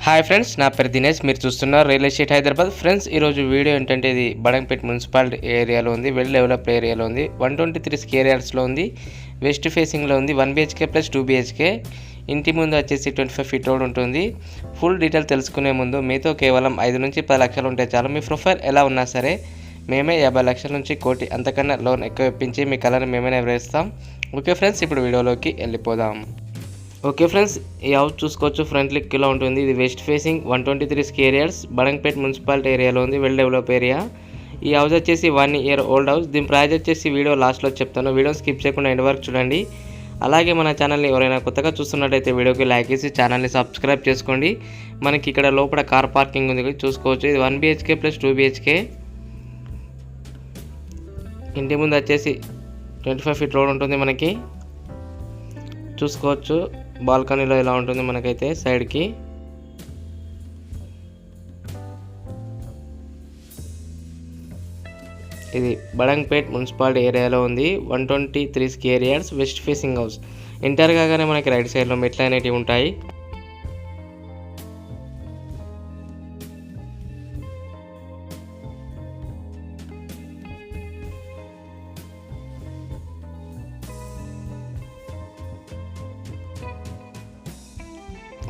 Hi friends, నా పేరు దినేష్. మీరు చూస్తున్నారు రియల్ ఎస్టేట్ హైదరాబాద్. ఫ్రెండ్స్, ఈరోజు వీడియో ఏంటంటే ఇది బడంగపేట్ మున్సిపాలిటీ ఏరియాలో ఉంది, వెల్ డెవలప్డ్ ఏరియాలో ఉంది, 123 స్క్వేర్ యార్డ్స్లో ఉంది, వెస్ట్ ఫేసింగ్లో ఉంది, 1 BHK ప్లస్ 2 BHK. ఇంటి ముందు వచ్చేసి 25 ఫీట్ రోడ్ ఉంటుంది. ఫుల్ డీటెయిల్ తెలుసుకునే ముందు మీతో కేవలం 5 నుంచి 10 లక్షలు ఉంటే చాలు. మీ ప్రొఫైల్ ఎలా ఉన్నా సరే మేమే 50 లక్షల నుంచి కోటి అంతకన్నా లోన్ ఎక్కువ ఇప్పించి మీ కళను మేమే నెరవేరుస్తాం. ఓకే ఫ్రెండ్స్, ఇప్పుడు వీడియోలోకి వెళ్ళిపోదాం. ఓకే ఫ్రెండ్స్, ఈ హౌస్ చూసుకోవచ్చు. ఫ్రంట్ లుక్ ఇలా ఉంటుంది. ఇది west facing 123 square yards Badangpet municipality ఏరియాలో ఉంది, వెల్ డెవలప్ ఏరియా. ఈ హౌస్ వచ్చేసి 1 ఇయర్ ఓల్డ్ హౌస్. దీని ప్రైస్ వచ్చేసి వీడియో లాస్ట్లో చెప్తాను. వీడియో స్కిప్ చేయకుండా ఎండ్ వరకు చూడండి. అలాగే మన ఛానల్ని ఎవరైనా కొత్తగా చూస్తున్నట్టయితే వీడియోకి లైక్ చేసి ఛానల్ని సబ్స్క్రైబ్ చేసుకోండి. మనకి ఇక్కడ లోపల కార్ పార్కింగ్ ఉంది చూసుకోవచ్చు. ఇది 1 BHK ప్లస్ 2 BHK. ఇంటి ముందు వచ్చేసి 25 ఫీట్ రోడ్ ఉంటుంది. మనకి చూసుకోవచ్చు బాల్కనీలో ఇలా ఉంటుంది. మనకైతే సైడ్కి ఇది బడంగపేట్ మున్సిపాలిటీ ఏరియాలో ఉంది, 123 square yards, west facing house. Enter కాగానే మనకి రైట్ సైడ్లో మెట్లు అనేటివి ఉంటాయి.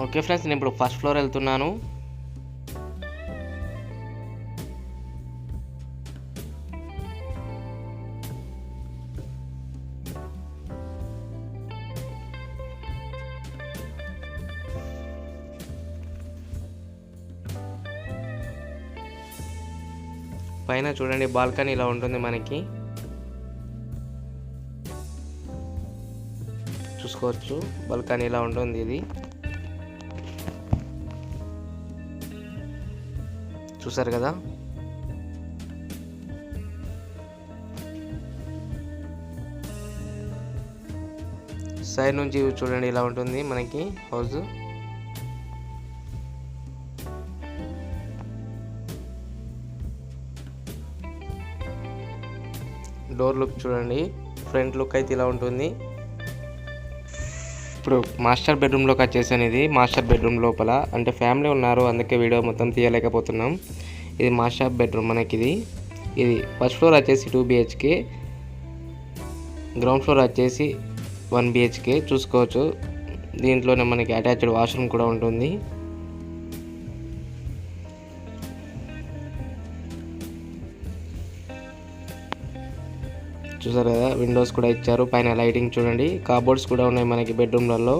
ఓకే ఫ్రెండ్స్, నేను ఇప్పుడు ఫస్ట్ ఫ్లోర్ వెళ్తున్నాను. పైన చూడండి బాల్కనీ ఇలా ఉంటుంది. మనకి చూసుకోవచ్చు బాల్కనీ ఇలా ఉంటుంది. ఇది చూసారు కదా. సైడ్ నుంచి చూడండి ఇలా ఉంటుంది మనకి హౌస్. డోర్ లుక్ చూడండి, ఫ్రంట్ లుక్ అయితే ఇలా ఉంటుంది. ఇప్పుడు మాస్టర్ బెడ్రూమ్లోకి వచ్చేసాను. ఇది మాస్టర్ బెడ్రూమ్ లోపల అంటే ఫ్యామిలీ ఉన్నారు, అందుకే వీడియో మొత్తం తీయలేకపోతున్నాం. ఇది మాస్టర్ బెడ్రూమ్ మనకి. ఇది ఫస్ట్ ఫ్లోర్ వచ్చేసి 2 BHK, గ్రౌండ్ ఫ్లోర్ వచ్చేసి 1 BHK. చూసుకోవచ్చు దీంట్లోనే మనకి అటాచ్డ్ వాష్రూమ్ కూడా ఉంటుంది. చూసారు కదా, విండోస్ కూడా ఇచ్చారు. పైన లైటింగ్ చూడండి, కాబోర్డ్స్ కూడా ఉన్నాయి మనకి బెడ్రూమ్లలో.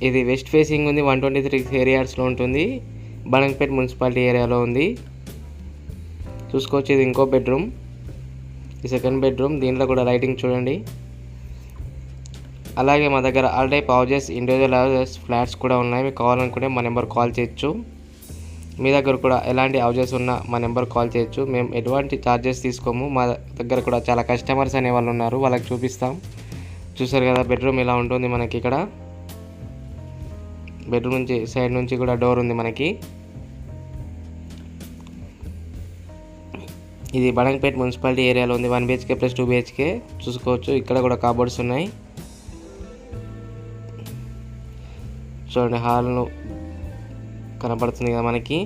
ఇది వెస్ట్ ఫేసింగ్ ఉంది, 123 స్క్వేర్ యార్డ్స్లో ఉంటుంది, బడంగపేట్ మున్సిపాలిటీ ఏరియాలో ఉంది. చూసుకోవచ్చు ఇది ఇంకో బెడ్రూమ్, ఈ సెకండ్ బెడ్రూమ్. దీంట్లో కూడా లైటింగ్ చూడండి. అలాగే మా దగ్గర all type houses, individual houses, flats కూడా ఉన్నాయి. మీకు కావాలనుకుంటే మా నెంబర్ కాల్ చేయొచ్చు. మీ దగ్గర కూడా ఎలాంటి హౌజెస్ ఉన్నా మా నెంబర్ కాల్ చేయొచ్చు. మేము ఎటువంటి ఛార్జెస్ తీసుకోము. మా దగ్గర కూడా చాలా కస్టమర్స్ అనే వాళ్ళు ఉన్నారు, వాళ్ళకి చూపిస్తాం. చూసారు కదా బెడ్రూమ్ ఇలా ఉంటుంది మనకి. ఇక్కడ బెడ్రూమ్ నుంచి సైడ్ నుంచి కూడా డోర్ ఉంది మనకి. ఇది బడంగపేట్ మున్సిపాలిటీ ఏరియాలో ఉంది, 1 BHK ప్లస్ 2 BHK. చూసుకోవచ్చు ఇక్కడ కూడా కాబోర్డ్స్ ఉన్నాయి. చూడండి హాల్ను కనపడుతుంది కదా మనకి.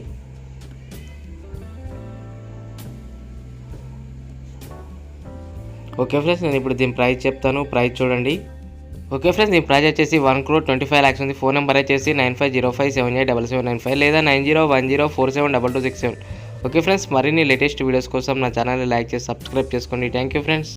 ఓకే ఫ్రెండ్స్, నేను ఇప్పుడు దీని ప్రైస్ చెప్తాను. ప్రైస్ చూడండి. ఓకే ఫ్రెండ్స్, దీని ప్రైస్ వచ్చేసి 1,25 lakhs ఉంది. ఫోన్ నెంబర్ వచ్చేసి 9505787795 లేదా 9010472267. ఓకే ఫ్రెండ్స్, మరిన్ని లేటెస్ట్ వీడియోస్ కోసం నా ఛానల్ని లైక్ చేసి సబ్స్క్రైబ్ చేసుకోండి. Thank you friends.